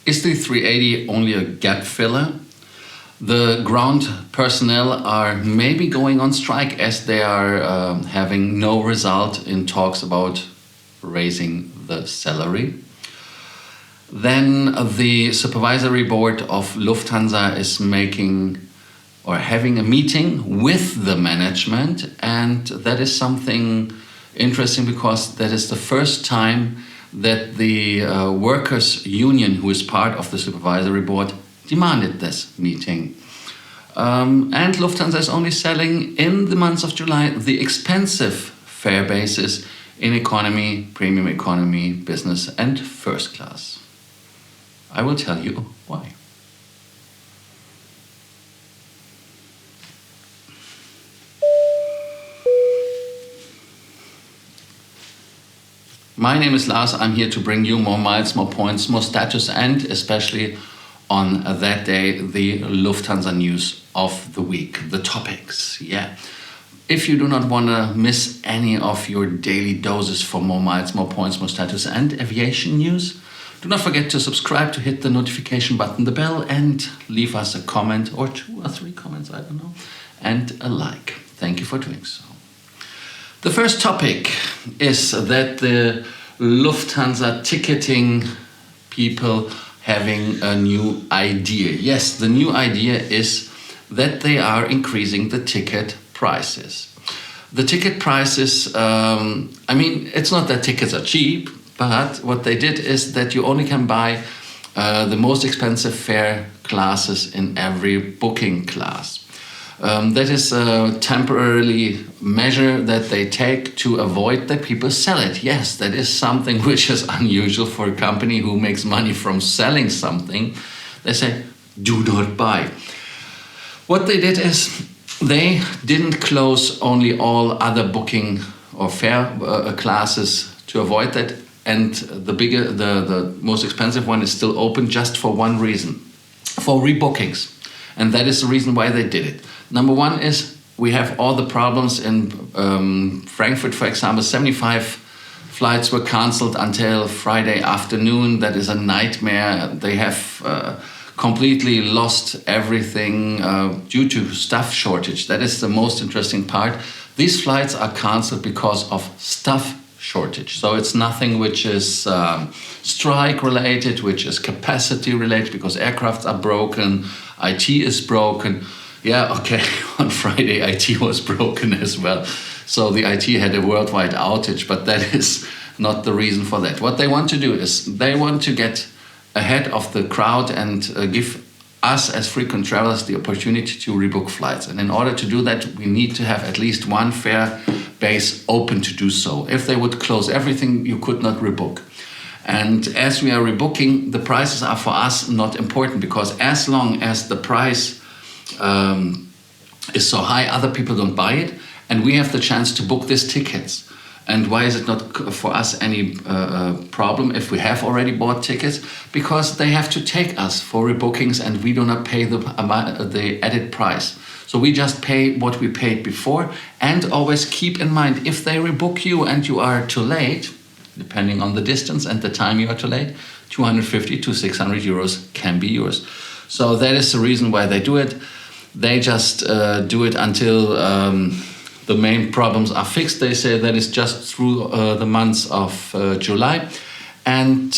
Is the 380 only a gap filler? The ground personnel are maybe going on strike as they are having no result in talks about raising the salary. Then the supervisory board of Lufthansa is having a meeting with the management, and that is something interesting because that is the first time that the workers' union, who is part of the supervisory board, demanded this meeting. And Lufthansa is only selling in the months of July the expensive fare bases in economy, premium economy, business and first class. I will tell you why. My name is Lars. I'm here to bring you more miles, more points, more status, and especially on that day, the Lufthansa news of the week, the topics. Yeah. If you do not want to miss any of your daily doses for more miles, more points, more status, and aviation news, do not forget to subscribe, to hit the notification button, the bell, and leave us a comment or 2 or 3 comments, I don't know, and a like. Thank you for doing so. The first topic is that the Lufthansa ticketing people having a new idea. Yes, the new idea is that they are increasing the ticket prices. The ticket prices, it's not that tickets are cheap, but what they did is that you only can buy the most expensive fare classes in every booking class. That is a temporarily measure that they take to avoid that people sell it. Yes, that is something which is unusual for a company who makes money from selling something. They say, do not buy. What they did is they didn't close only all other booking or fare classes to avoid that. And the most expensive one is still open just for one reason, for rebookings. And that is the reason why they did it. Number one is we have all the problems in Frankfurt, for example. 75 flights were cancelled until Friday afternoon. That is a nightmare. They have completely lost everything due to staff shortage. That is the most interesting part. These flights are cancelled because of staff shortage. So it's nothing which is strike related, which is capacity related, because aircrafts are broken, IT is broken. Yeah, okay, on Friday IT was broken as well. So the IT had a worldwide outage, but that is not the reason for that. What they want to do is they want to get ahead of the crowd and give us as frequent travelers the opportunity to rebook flights. And in order to do that, we need to have at least one fare base open to do so. If they would close everything, you could not rebook. And as we are rebooking, the prices are for us not important, because as long as the price is so high, other people don't buy it, and we have the chance to book these tickets. And why is it not for us any problem if we have already bought tickets? Because they have to take us for rebookings, and we do not pay the added price. So we just pay what we paid before, and always keep in mind, if they rebook you and you are too late, depending on the distance and the time you are too late, 250 to 600 euros can be yours. So that is the reason why they do it. They just do it until the main problems are fixed. They say that is just through the months of July. And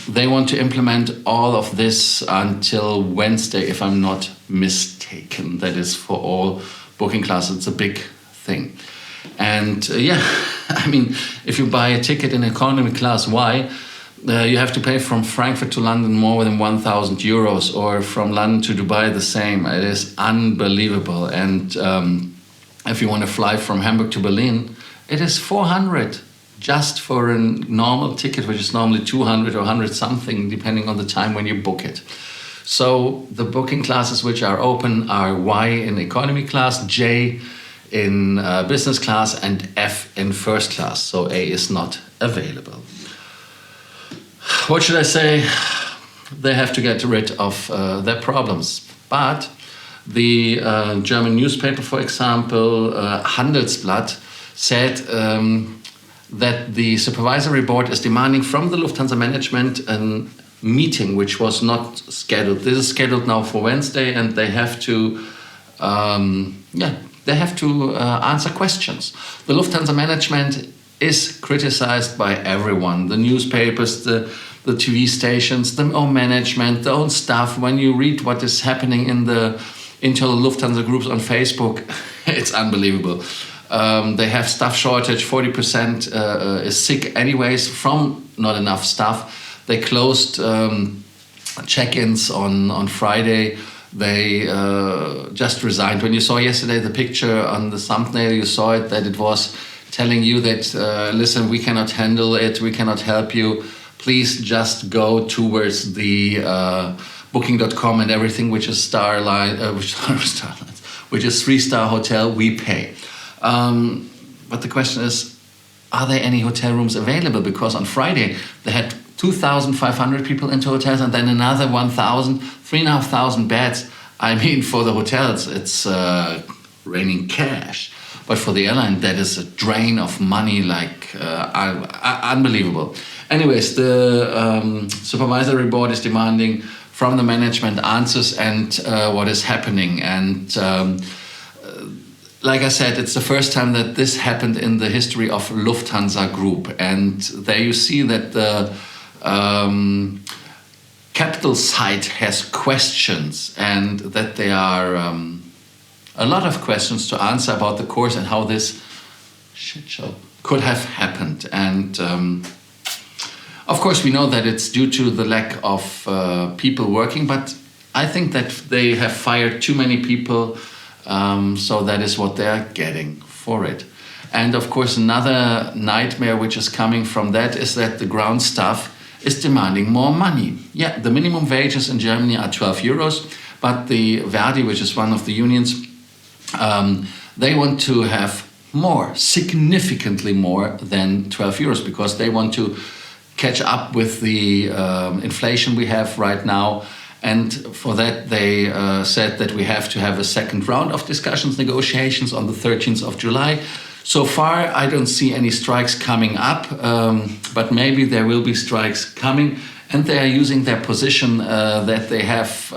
they want to implement all of this until Wednesday, if I'm not mistaken. That is for all booking classes. It's a big thing. And if you buy a ticket in economy class Y, you have to pay from Frankfurt to London more than 1,000 euros, or from London to Dubai the same. It is unbelievable. And if you want to fly from Hamburg to Berlin, it is 400 just for a normal ticket, which is normally 200 or 100 something, depending on the time when you book it. So the booking classes which are open are Y in economy class, J in business class, and F in first class. So A is not available. What should I say? They have to get rid of their problems. But the German newspaper, for example, Handelsblatt, said that the supervisory board is demanding from the Lufthansa management an meeting, which was not scheduled. This is scheduled now for Wednesday, and they have to, answer questions. The Lufthansa management is criticized by everyone, the newspapers, the TV stations, the own management, the own staff. When you read what is happening in the internal Lufthansa groups on Facebook, it's unbelievable. They have staff shortage, 40% is sick anyways from not enough staff. They closed check-ins on Friday. They just resigned. When you saw yesterday the picture on the thumbnail, you saw it, that it was telling you that, listen, we cannot handle it, we cannot help you. Please just go towards the booking.com and everything, which is which is 3-star hotel, we pay. But the question is, are there any hotel rooms available? Because on Friday they had 2,500 people into hotels, and then another 1,000, 3,500 beds. I mean, for the hotels, it's raining cash. But for the airline, that is a drain of money, like unbelievable. Anyways, the supervisory board is demanding from the management answers and what is happening. And like I said, it's the first time that this happened in the history of Lufthansa Group. And there you see that the capital side has questions, and that there are a lot of questions to answer about the course and how this shit show could have happened. And of course, we know that it's due to the lack of people working, but I think that they have fired too many people, so that is what they're getting for it. And of course, another nightmare which is coming from that is that the ground staff is demanding more money. Yeah, the minimum wages in Germany are 12 euros, but the Verdi, which is one of the unions, they want to have more, significantly more than 12 euros, because they want to catch up with the inflation we have right now. And for that, they said that we have to have a second round of discussions, negotiations on the 13th of July. So far, I don't see any strikes coming up, but maybe there will be strikes coming. And they are using their position that they have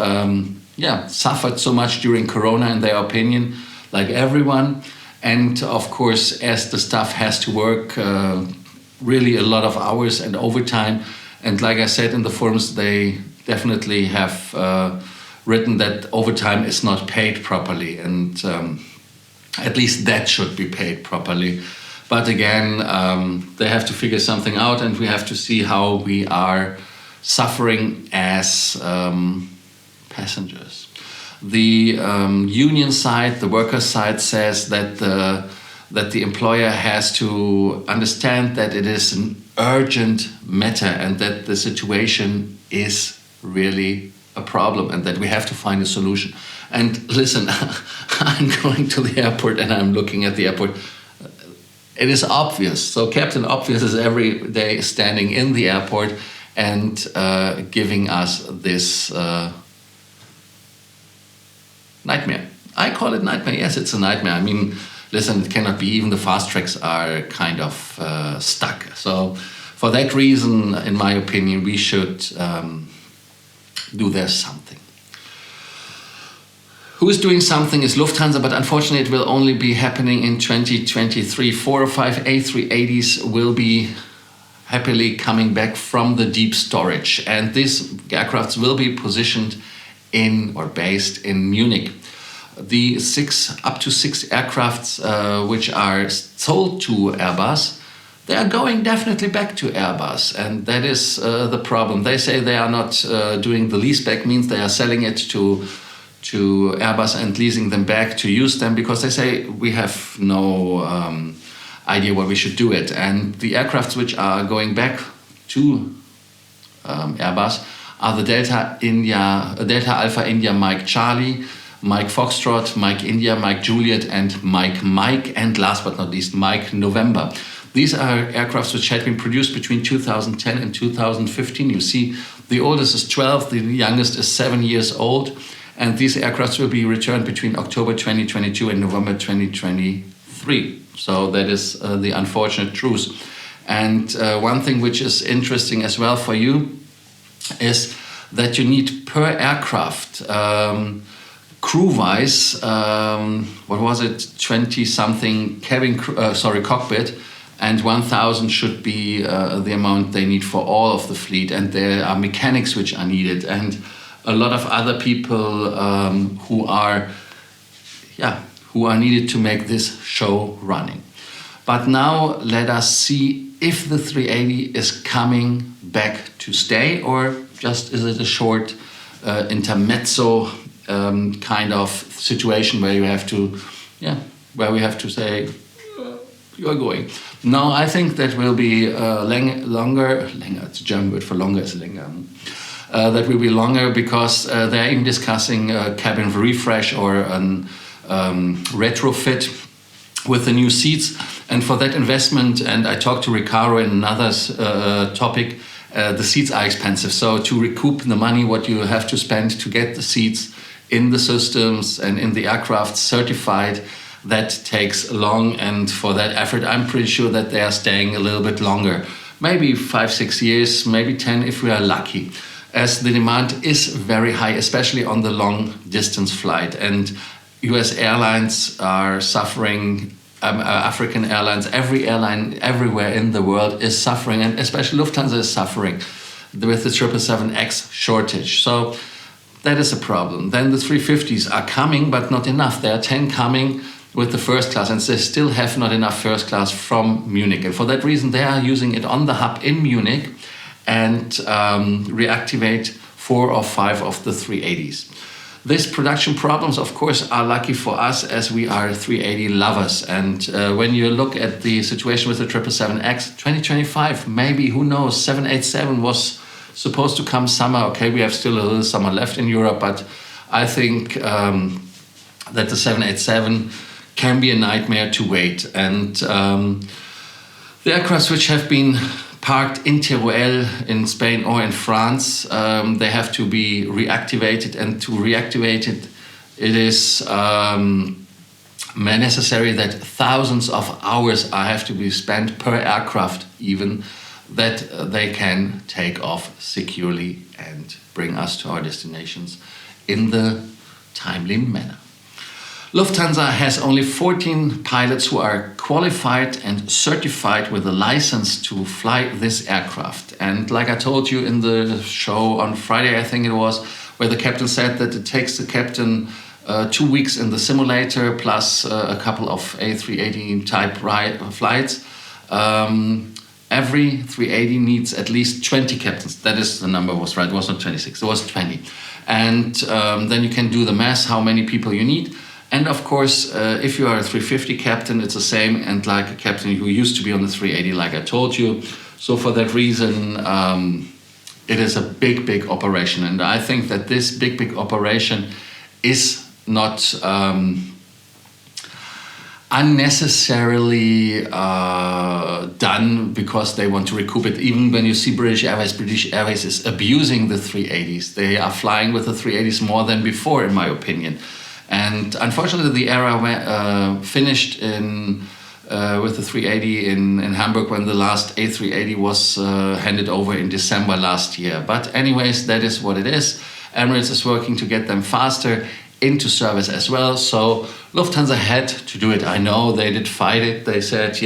suffered so much during Corona, in their opinion, like everyone. And of course, as the staff has to work really a lot of hours and overtime. And like I said in the forums, they definitely have written that overtime is not paid properly. And at least that should be paid properly. But again, they have to figure something out, and we have to see how we are suffering as passengers. The union side, the worker side, says that the employer has to understand that it is an urgent matter and that the situation is really a problem and that we have to find a solution. And listen, I'm going to the airport and I'm looking at the airport. It is obvious. So Captain Obvious is every day standing in the airport and giving us this nightmare. I call it nightmare. Yes, it's a nightmare. I mean, listen, it cannot be. Even the fast tracks are kind of stuck. So for that reason, in my opinion, we should do there something. Who is doing something is Lufthansa, but unfortunately it will only be happening in 2023. 4 or 5 A380s will be happily coming back from the deep storage. And these aircrafts will be positioned in or based in Munich. The up to six aircrafts which are sold to Airbus, they are going definitely back to Airbus. And that is the problem. They say they are not doing the leaseback, means they are selling it to Airbus and leasing them back to use them, because they say we have no idea what we should do it. And the aircrafts which are going back to Airbus are the Delta Alpha India Mike Charlie, Mike Foxtrot, Mike India, Mike Juliet, and Mike, and last but not least, Mike November. These are aircrafts which had been produced between 2010 and 2015. You see, the oldest is 12, the youngest is 7 years old. And these aircrafts will be returned between October 2022 and November 2023. So that is the unfortunate truth. And one thing which is interesting as well for you, is that you need per aircraft, crew-wise, 20-something cockpit, and 1,000 should be the amount they need for all of the fleet. And there are mechanics which are needed, and a lot of other people who are needed to make this show running. But now let us see if the 380 is coming back to stay, or just is it a short intermezzo kind of situation where we have to say you're going. No, I think that will be longer. It's a German word for longer is länger. That will be longer because they're even discussing a cabin refresh or a retrofit with the new seats. And for that investment, and I talked to Ricardo in another topic, the seats are expensive. So to recoup the money what you have to spend to get the seats in the systems and in the aircraft certified, that takes long. And for that effort, I'm pretty sure that they are staying a little bit longer. Maybe 5-6 years, maybe 10 if we are lucky. As the demand is very high, especially on the long distance flight. And US airlines are suffering, African airlines, every airline everywhere in the world is suffering, and especially Lufthansa is suffering with the 777X shortage. So that is a problem. Then the 350s are coming, but not enough. There are 10 coming with the first class, and they still have not enough first class from Munich. And for that reason, they are using it on the hub in Munich and reactivate 4 or 5 of the 380s. These production problems, of course, are lucky for us as we are 380 lovers. And when you look at the situation with the 777X, 2025, maybe, who knows, 787 was supposed to come summer. Okay, we have still a little summer left in Europe, but I think that the 787 can be a nightmare to wait. And the aircraft which have been parked in Teruel in Spain or in France, they have to be reactivated, and to reactivate it, it is necessary that thousands of hours have to be spent per aircraft even, that they can take off securely and bring us to our destinations in the timely manner. Lufthansa has only 14 pilots who are qualified and certified with a license to fly this aircraft. And like I told you in the show on Friday, I think it was, where the captain said that it takes the captain 2 weeks in the simulator plus a couple of A380 type flights. Every 380 needs at least 20 captains. That is, the number was right, it was not 26, it was 20. And then you can do the math, how many people you need. And of course, if you are a 350 captain, it's the same, and like a captain who used to be on the 380, like I told you. So for that reason, it is a big, big operation. And I think that this big, big operation is not unnecessarily done because they want to recoup it. Even when you see British Airways is abusing the 380s. They are flying with the 380s more than before, in my opinion. And unfortunately, the era finished with the 380 in Hamburg when the last A380 was handed over in December last year. But anyways, that is what it is. Emirates is working to get them faster into service as well. So Lufthansa had to do it. I know they did fight it. They said,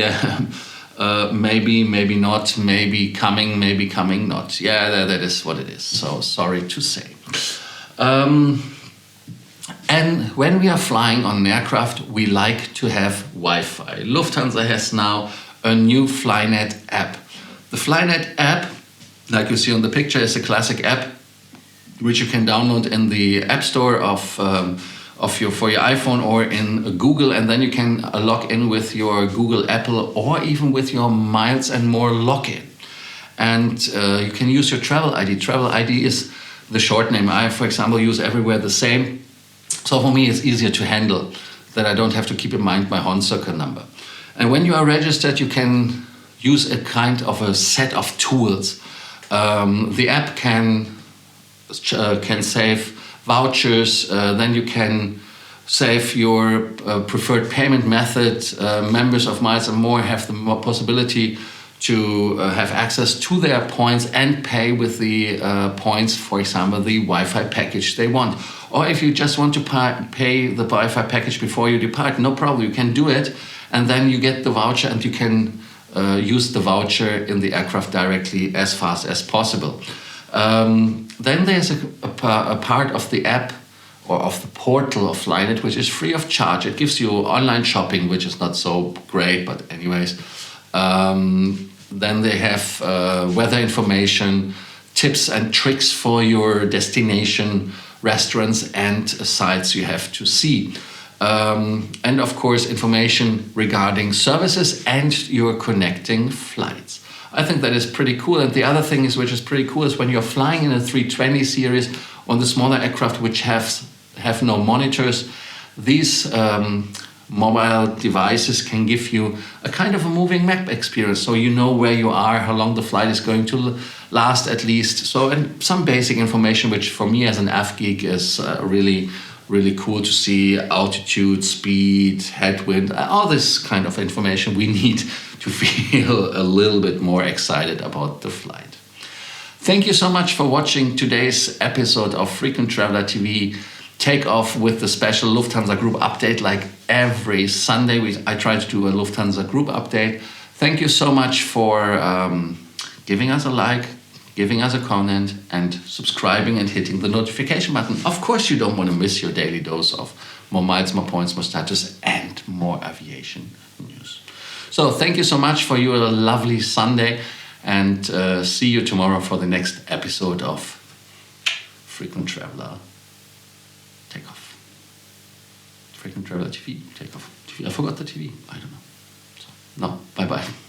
maybe, maybe not, maybe coming, not. Yeah, that is what it is. So sorry to say. And when we are flying on an aircraft, we like to have Wi-Fi. Lufthansa has now a new Flynet app. The Flynet app, like you see on the picture, is a classic app which you can download in the App Store for your iPhone or in Google, and then you can log in with your Google, Apple, or even with your Miles and More login. And you can use your travel ID. Travel ID is the short name. I, for example, use everywhere the same. So for me, it's easier to handle, that I don't have to keep in mind my Horn Circle number. And when you are registered, you can use a kind of a set of tools. The app can save vouchers, then you can save your preferred payment method. Members of Miles and More have the possibility to have access to their points and pay with the points, for example, the Wi-Fi package they want. Or if you just want to pay the Wi-Fi package before you depart, no problem, you can do it. And then you get the voucher and you can use the voucher in the aircraft directly as fast as possible. Then there's a part of the app or of the portal of Flynet which is free of charge. It gives you online shopping, which is not so great, but anyways. Then they have weather information, tips and tricks for your destination, restaurants and sites you have to see. And of course, information regarding services and your connecting flights. I think that is pretty cool. And the other thing is, which is pretty cool, is when you're flying in a 320 series on the smaller aircraft which have no monitors, these mobile devices can give you a kind of a moving map experience, so you know where you are, how long the flight is going to last at least. So, and some basic information which for me as an AF geek is really cool to see: altitude, speed, headwind, all this kind of information we need to feel a little bit more excited about the flight. Thank you so much for watching today's episode of Frequent Traveler TV. Take off with the special Lufthansa Group update. Like every Sunday, I try to do a Lufthansa Group update. Thank you so much for giving us a like, giving us a comment, and subscribing and hitting the notification button. Of course, you don't want to miss your daily dose of more miles, more points, more status, and more aviation news. So thank you so much for your lovely Sunday, and see you tomorrow for the next episode of Frequent Traveler Takeoff. Frequent Traveler TV Takeoff. I forgot the TV. I don't know. So, no, bye-bye.